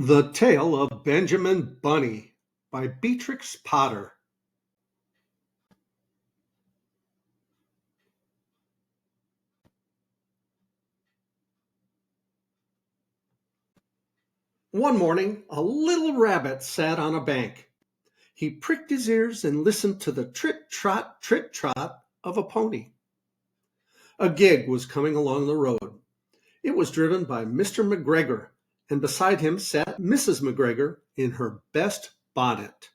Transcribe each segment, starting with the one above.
The Tale of Benjamin Bunny by Beatrix Potter. One morning, a little rabbit sat on a bank. He pricked his ears and listened to the trit trot of a pony. A gig was coming along the road. It was driven by Mr. McGregor, and beside him sat Mrs. McGregor in her best bonnet.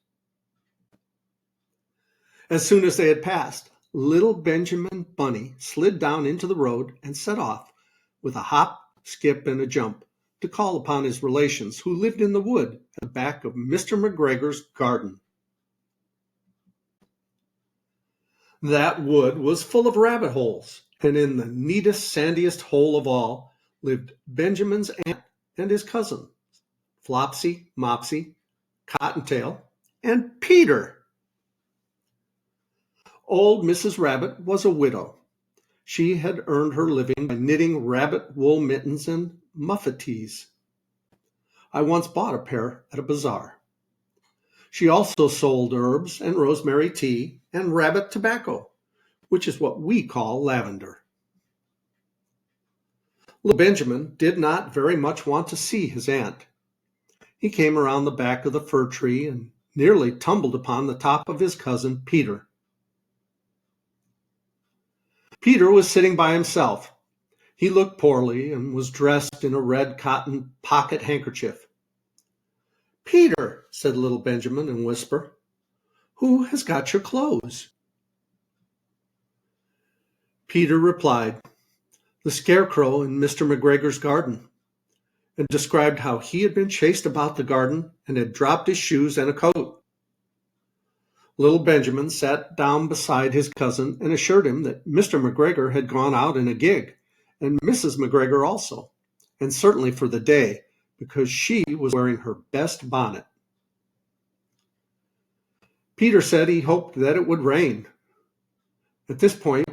As soon as they had passed, little Benjamin Bunny slid down into the road and set off, with a hop, skip, and a jump, to call upon his relations who lived in the wood at the back of Mr. McGregor's garden. That wood was full of rabbit holes, and in the neatest, sandiest hole of all lived Benjamin's aunt and his cousin, Flopsy, Mopsy, Cottontail, and Peter. Old Mrs. Rabbit was a widow. She had earned her living by knitting rabbit wool mittens and muffetees. I once bought a pair at a bazaar. She also sold herbs and rosemary tea and rabbit tobacco, which is what we call lavender. Little Benjamin did not very much want to see his aunt. He came around the back of the fir tree and nearly tumbled upon the top of his cousin Peter. Peter was sitting by himself. He looked poorly and was dressed in a red cotton pocket handkerchief. "Peter," said little Benjamin in a whisper, "who has got your clothes?" Peter replied, "The scarecrow in Mr. McGregor's garden," and described how he had been chased about the garden and had dropped his shoes and a coat. Little Benjamin sat down beside his cousin and assured him that Mr. McGregor had gone out in a gig, and Mrs. McGregor also, and certainly for the day, because she was wearing her best bonnet. Peter said he hoped that it would rain. At this point,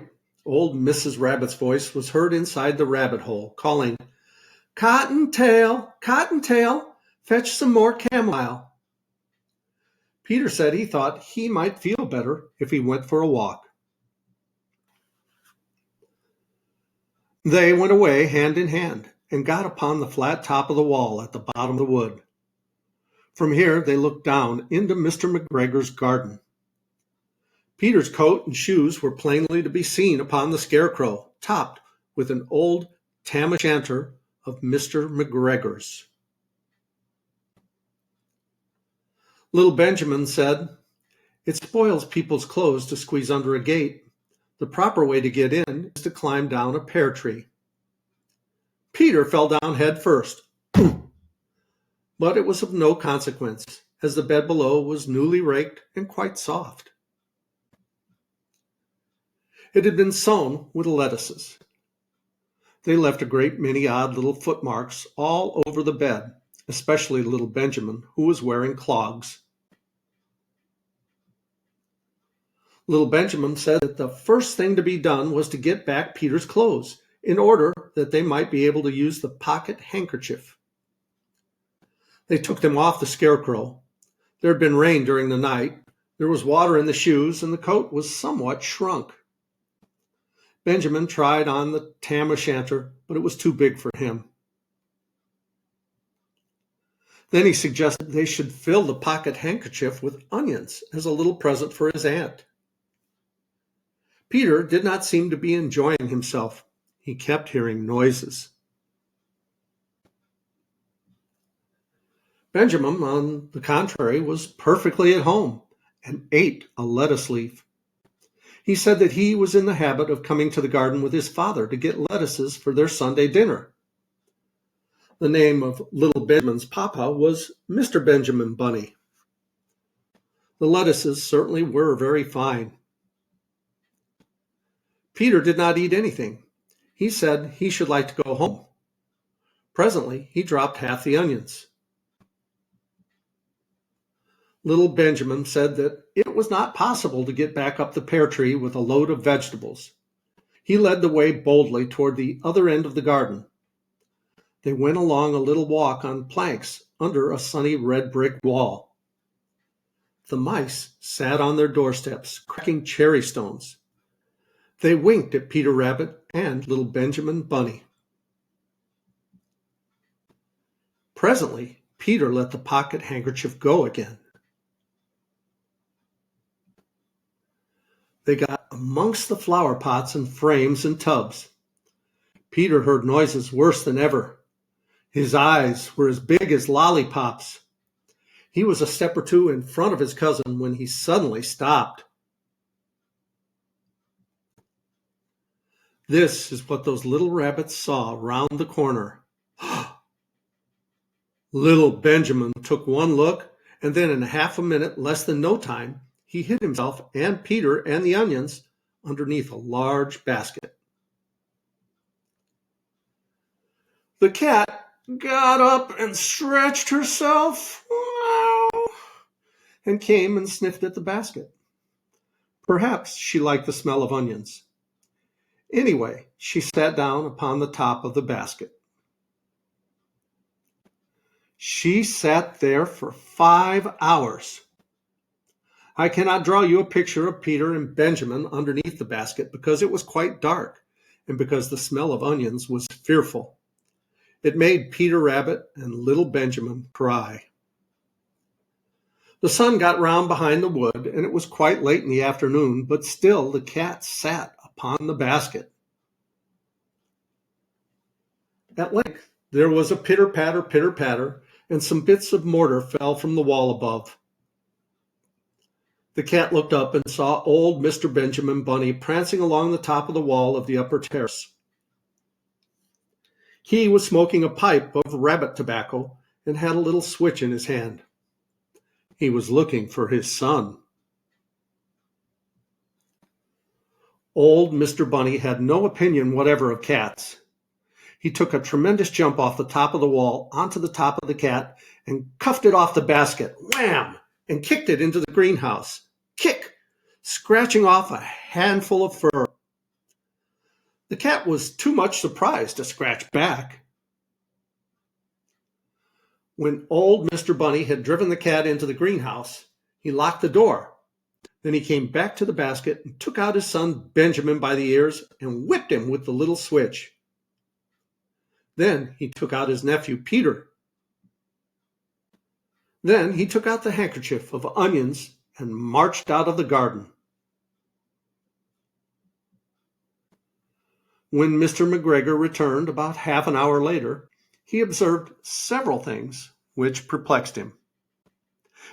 old Mrs. Rabbit's voice was heard inside the rabbit hole, calling, "Cottontail, Cottontail, fetch some more chamomile." Peter said he thought he might feel better if he went for a walk. They went away hand in hand and got upon the flat top of the wall at the bottom of the wood. From here they looked down into Mr. McGregor's garden. Peter's coat and shoes were plainly to be seen upon the scarecrow, topped with an old tam-o'-shanter of Mr. McGregor's. Little Benjamin said, "It spoils people's clothes to squeeze under a gate. The proper way to get in is to climb down a pear tree." Peter fell down head first, but it was of no consequence, as the bed below was newly raked and quite soft. It had been sown with lettuces. They left a great many odd little footmarks all over the bed, especially little Benjamin, who was wearing clogs. Little Benjamin said that the first thing to be done was to get back Peter's clothes, in order that they might be able to use the pocket handkerchief. They took them off the scarecrow. There had been rain during the night, there was water in the shoes, and the coat was somewhat shrunk. Benjamin tried on the tam-o'-shanter, but it was too big for him. Then he suggested they should fill the pocket handkerchief with onions as a little present for his aunt. Peter did not seem to be enjoying himself. He kept hearing noises. Benjamin, on the contrary, was perfectly at home and ate a lettuce leaf. He said that he was in the habit of coming to the garden with his father to get lettuces for their Sunday dinner. The name of little Benjamin's papa was Mr. Benjamin Bunny. The lettuces certainly were very fine. Peter did not eat anything. He said he should like to go home. Presently, he dropped half the onions. Little Benjamin said that it was not possible to get back up the pear tree with a load of vegetables. He led the way boldly toward the other end of the garden. They went along a little walk on planks under a sunny red brick wall. The mice sat on their doorsteps, cracking cherry stones. They winked at Peter Rabbit and little Benjamin Bunny. Presently, Peter let the pocket handkerchief go again. They got amongst the flower pots and frames and tubs. Peter heard noises worse than ever. His eyes were as big as lollipops. He was a step or two in front of his cousin when he suddenly stopped. This is what those little rabbits saw round the corner. Little Benjamin took one look, and then in half a minute, less than no time, he hid himself and Peter and the onions underneath a large basket. The cat got up and stretched herself and came and sniffed at the basket. Perhaps she liked the smell of onions. Anyway, she sat down upon the top of the basket. She sat there for 5 hours. I cannot draw you a picture of Peter and Benjamin underneath the basket because it was quite dark and because the smell of onions was fearful. It made Peter Rabbit and little Benjamin cry. The sun got round behind the wood, and it was quite late in the afternoon, but still the cat sat upon the basket. At length there was a pitter-patter, and some bits of mortar fell from the wall above. The cat looked up and saw old Mr. Benjamin Bunny prancing along the top of the wall of the upper terrace. He was smoking a pipe of rabbit tobacco and had a little switch in his hand. He was looking for his son. Old Mr. Bunny had no opinion whatever of cats. He took a tremendous jump off the top of the wall onto the top of the cat and cuffed it off the basket, wham, and kicked it into the greenhouse. Kick, scratching off a handful of fur. The cat was too much surprised to scratch back. When old Mr. Bunny had driven the cat into the greenhouse, he locked the door. Then he came back to the basket and took out his son Benjamin by the ears and whipped him with the little switch. Then he took out his nephew Peter. Then he took out the handkerchief of onions and marched out of the garden. When Mr. McGregor returned about half an hour later, he observed several things which perplexed him.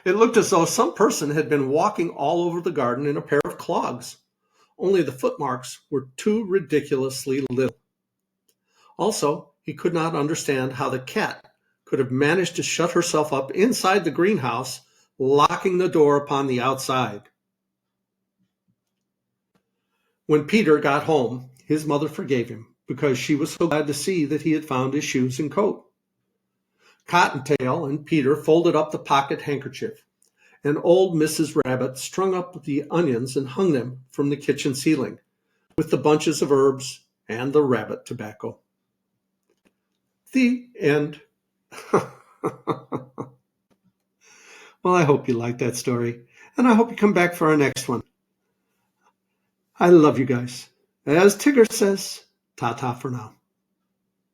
It looked as though some person had been walking all over the garden in a pair of clogs, only the footmarks were too ridiculously little. Also, he could not understand how the cat could have managed to shut herself up inside the greenhouse, locking the door upon the outside. When Peter got home, his mother forgave him because she was so glad to see that he had found his shoes and coat. Cottontail and Peter folded up the pocket handkerchief, and old Mrs. Rabbit strung up the onions and hung them from the kitchen ceiling, with the bunches of herbs and the rabbit tobacco. The end. Well, I hope you liked that story, and I hope you come back for our next one. I love you guys. As Tigger says, ta-ta for now.